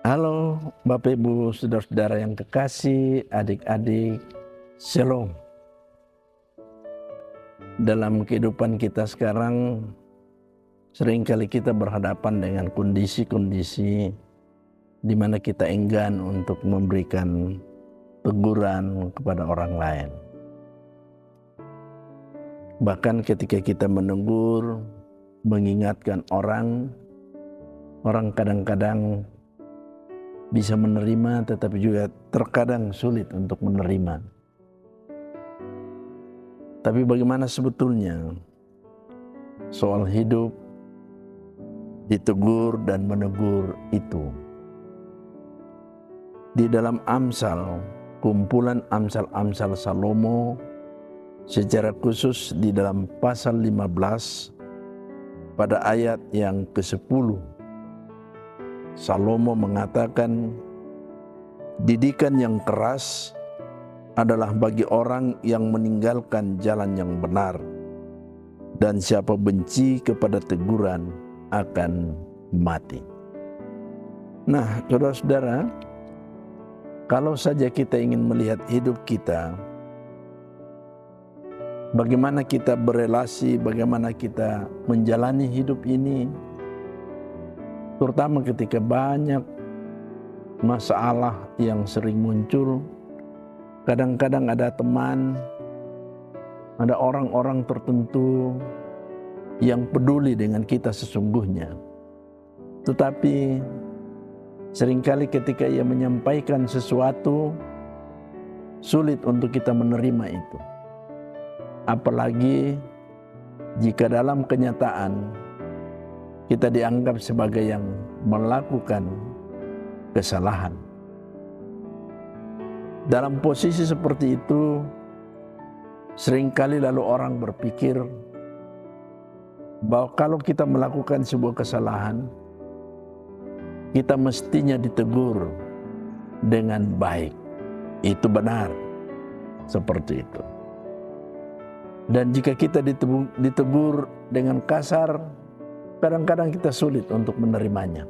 Halo Bapak Ibu, saudara-saudara yang kekasih, adik-adik, Shalom. Dalam kehidupan kita sekarang, seringkali kita berhadapan dengan kondisi-kondisi di mana kita enggan untuk memberikan teguran kepada orang lain. Bahkan ketika kita menegur, mengingatkan orang kadang-kadang bisa menerima, tetapi juga terkadang sulit untuk menerima. Tapi bagaimana sebetulnya soal hidup, ditegur dan menegur itu? Di dalam Amsal, kumpulan Amsal-Amsal Salomo, secara khusus di dalam pasal 15 pada ayat yang ke-10, Salomo mengatakan, didikan yang keras adalah bagi orang yang meninggalkan jalan yang benar, dan siapa benci kepada teguran akan mati. Nah, saudara-saudara, kalau saja kita ingin melihat hidup kita, bagaimana kita berelasi, bagaimana kita menjalani hidup ini, terutama ketika banyak masalah yang sering muncul. Kadang-kadang ada teman, ada orang-orang tertentu yang peduli dengan kita sesungguhnya. Tetapi seringkali ketika ia menyampaikan sesuatu, sulit untuk kita menerima itu. Apalagi jika dalam kenyataan kita dianggap sebagai yang melakukan kesalahan. Dalam posisi seperti itu, seringkali lalu orang berpikir bahwa kalau kita melakukan sebuah kesalahan, kita mestinya ditegur dengan baik. Itu benar, seperti itu. Dan jika kita ditegur dengan kasar, kadang-kadang kita sulit untuk menerimanya.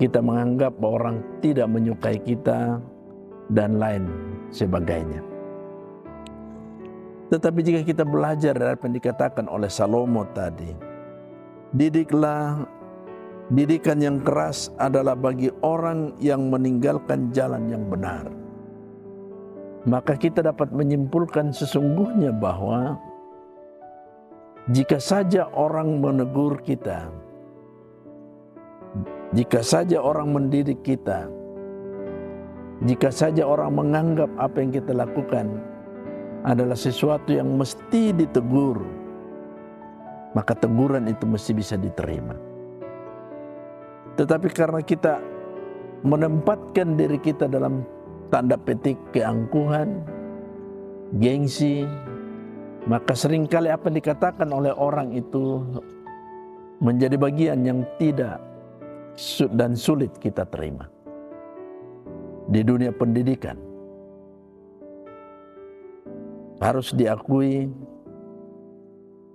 Kita menganggap bahwa orang tidak menyukai kita dan lain sebagainya. Tetapi jika kita belajar dari apa yang dikatakan oleh Salomo tadi, didikan yang keras adalah bagi orang yang meninggalkan jalan yang benar. Maka kita dapat menyimpulkan sesungguhnya bahwa jika saja orang menegur kita, jika saja orang mendidik kita, jika saja orang menganggap apa yang kita lakukan adalah sesuatu yang mesti ditegur, maka teguran itu mesti bisa diterima. Tetapi karena kita menempatkan diri kita dalam tanda petik keangkuhan, gengsi, maka seringkali apa yang dikatakan oleh orang itu menjadi bagian yang tidak dan sulit kita terima. Di dunia pendidikan, harus diakui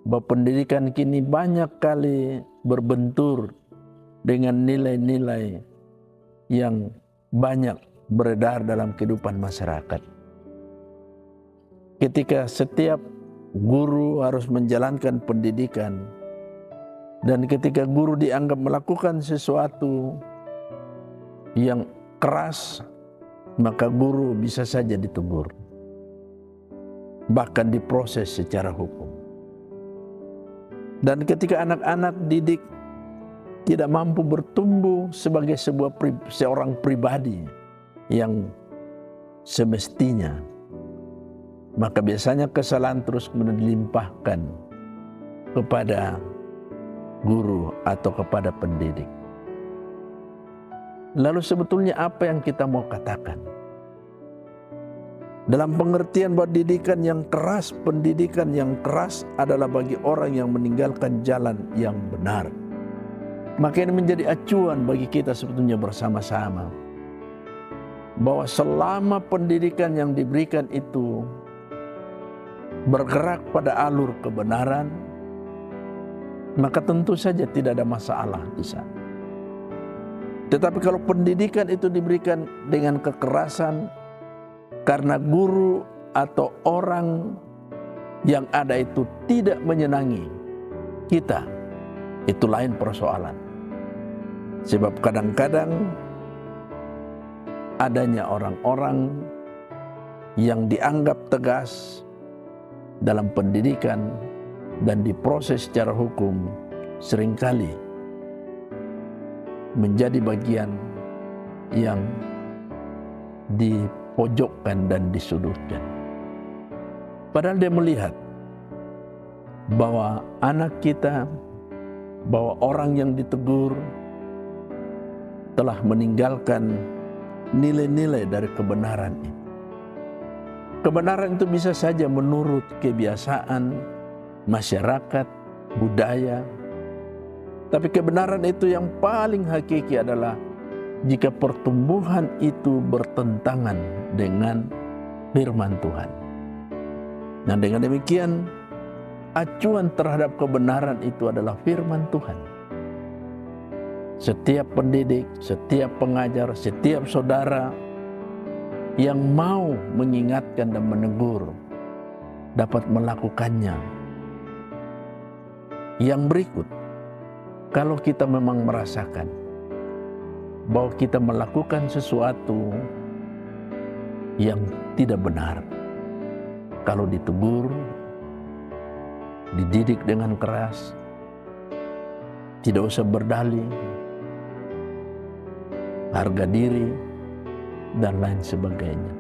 bahwa pendidikan kini banyak kali berbentur dengan nilai-nilai yang banyak beredar dalam kehidupan masyarakat. Ketika setiap guru harus menjalankan pendidikan, dan ketika guru dianggap melakukan sesuatu yang keras, maka guru bisa saja ditegur, bahkan diproses secara hukum. Dan ketika anak-anak didik tidak mampu bertumbuh sebagai seorang pribadi yang semestinya, maka biasanya kesalahan terus kemudian dilimpahkan kepada guru atau kepada pendidik. Lalu sebetulnya apa yang kita mau katakan? Dalam pengertian bahwa didikan yang keras, pendidikan yang keras adalah bagi orang yang meninggalkan jalan yang benar. Maka ini menjadi acuan bagi kita sebetulnya bersama-sama, bahwa selama pendidikan yang diberikan itu bergerak pada alur kebenaran, maka tentu saja tidak ada masalah di sana. Tetapi kalau pendidikan itu diberikan dengan kekerasan karena guru atau orang yang ada itu tidak menyenangi kita, itu lain persoalan. Sebab kadang-kadang adanya orang-orang yang dianggap tegas dalam pendidikan dan diproses secara hukum seringkali menjadi bagian yang dipojokkan dan disudutkan. Padahal dia melihat bahwa anak kita, bahwa orang yang ditegur telah meninggalkan nilai-nilai dari kebenaran itu. Kebenaran itu bisa saja menurut kebiasaan masyarakat, budaya. Tapi kebenaran itu yang paling hakiki adalah jika pertumbuhan itu bertentangan dengan firman Tuhan. Dan dengan demikian, acuan terhadap kebenaran itu adalah firman Tuhan. Setiap pendidik, setiap pengajar, setiap saudara yang mau mengingatkan dan menegur dapat melakukannya. Yang berikut, kalau kita memang merasakan bahwa kita melakukan sesuatu yang tidak benar, kalau ditegur, dididik dengan keras, tidak usah berdalih, harga diri, dan lain sebagainya.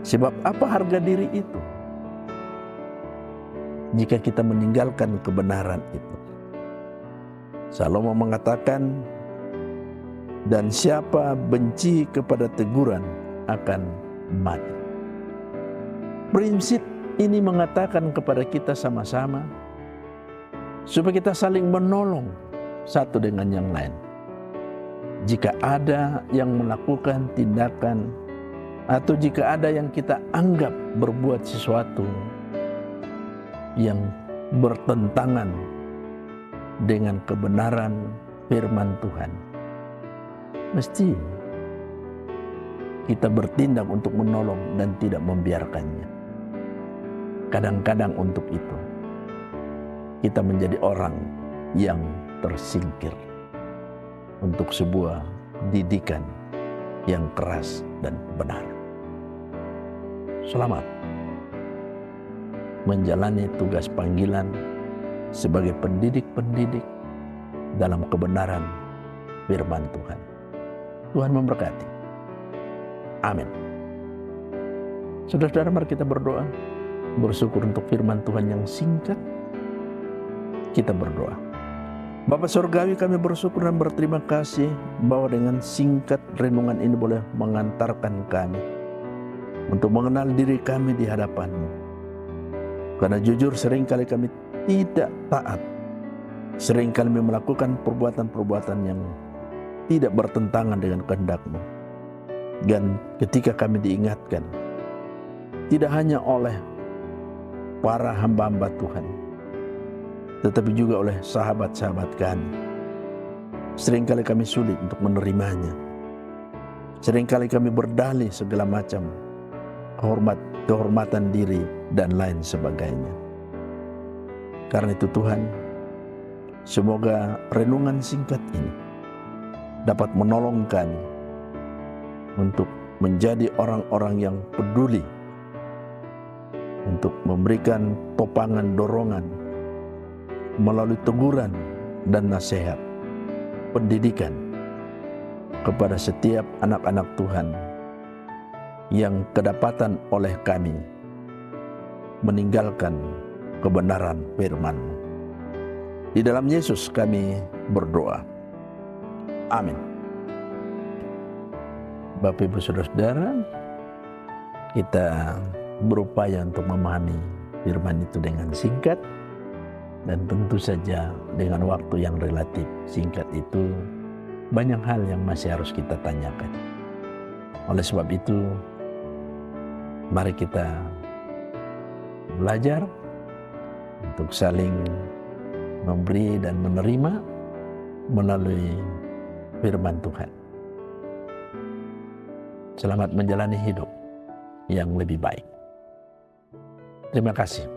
Sebab apa harga diri itu? Jika kita meninggalkan kebenaran itu. Salomo mengatakan, dan siapa benci kepada teguran akan mati. Prinsip ini mengatakan kepada kita sama-sama supaya kita saling menolong satu dengan yang lain. Jika ada yang melakukan tindakan atau jika ada yang kita anggap berbuat sesuatu yang bertentangan dengan kebenaran firman Tuhan, mesti kita bertindak untuk menolong dan tidak membiarkannya. Kadang-kadang untuk itu kita menjadi orang yang tersingkir untuk sebuah didikan yang keras dan benar. Selamat menjalani tugas panggilan sebagai pendidik-pendidik dalam kebenaran firman Tuhan. Tuhan memberkati. Amin. Saudara-saudara, mari kita berdoa. Bersyukur untuk firman Tuhan yang singkat. Kita berdoa. Bapa Surgawi, kami bersyukur dan berterima kasih bahwa dengan singkat renungan ini boleh mengantarkan kami untuk mengenal diri kami di hadapan-Mu. Karena jujur seringkali kami tidak taat. Seringkali kami melakukan perbuatan-perbuatan yang tidak bertentangan dengan kehendak-Mu. Dan ketika kami diingatkan, tidak hanya oleh para hamba-hamba Tuhan, tetapi juga oleh sahabat-sahabat kami, seringkali kami sulit untuk menerimanya. Seringkali kami berdalih segala macam kehormatan diri dan lain sebagainya. Karena itu Tuhan, semoga renungan singkat ini dapat menolong kami untuk menjadi orang-orang yang peduli, untuk memberikan topangan dorongan melalui teguran dan nasihat, pendidikan kepada setiap anak-anak Tuhan yang kedapatan oleh kami meninggalkan kebenaran firman-Mu. Di dalam Yesus kami berdoa. Amin. Bapak Ibu Saudara-saudara, kita berupaya untuk memahami firman itu dengan singkat, dan tentu saja dengan waktu yang relatif singkat itu banyak hal yang masih harus kita tanyakan. Oleh sebab itu, mari kita belajar untuk saling memberi dan menerima melalui firman Tuhan. Selamat menjalani hidup yang lebih baik. Terima kasih.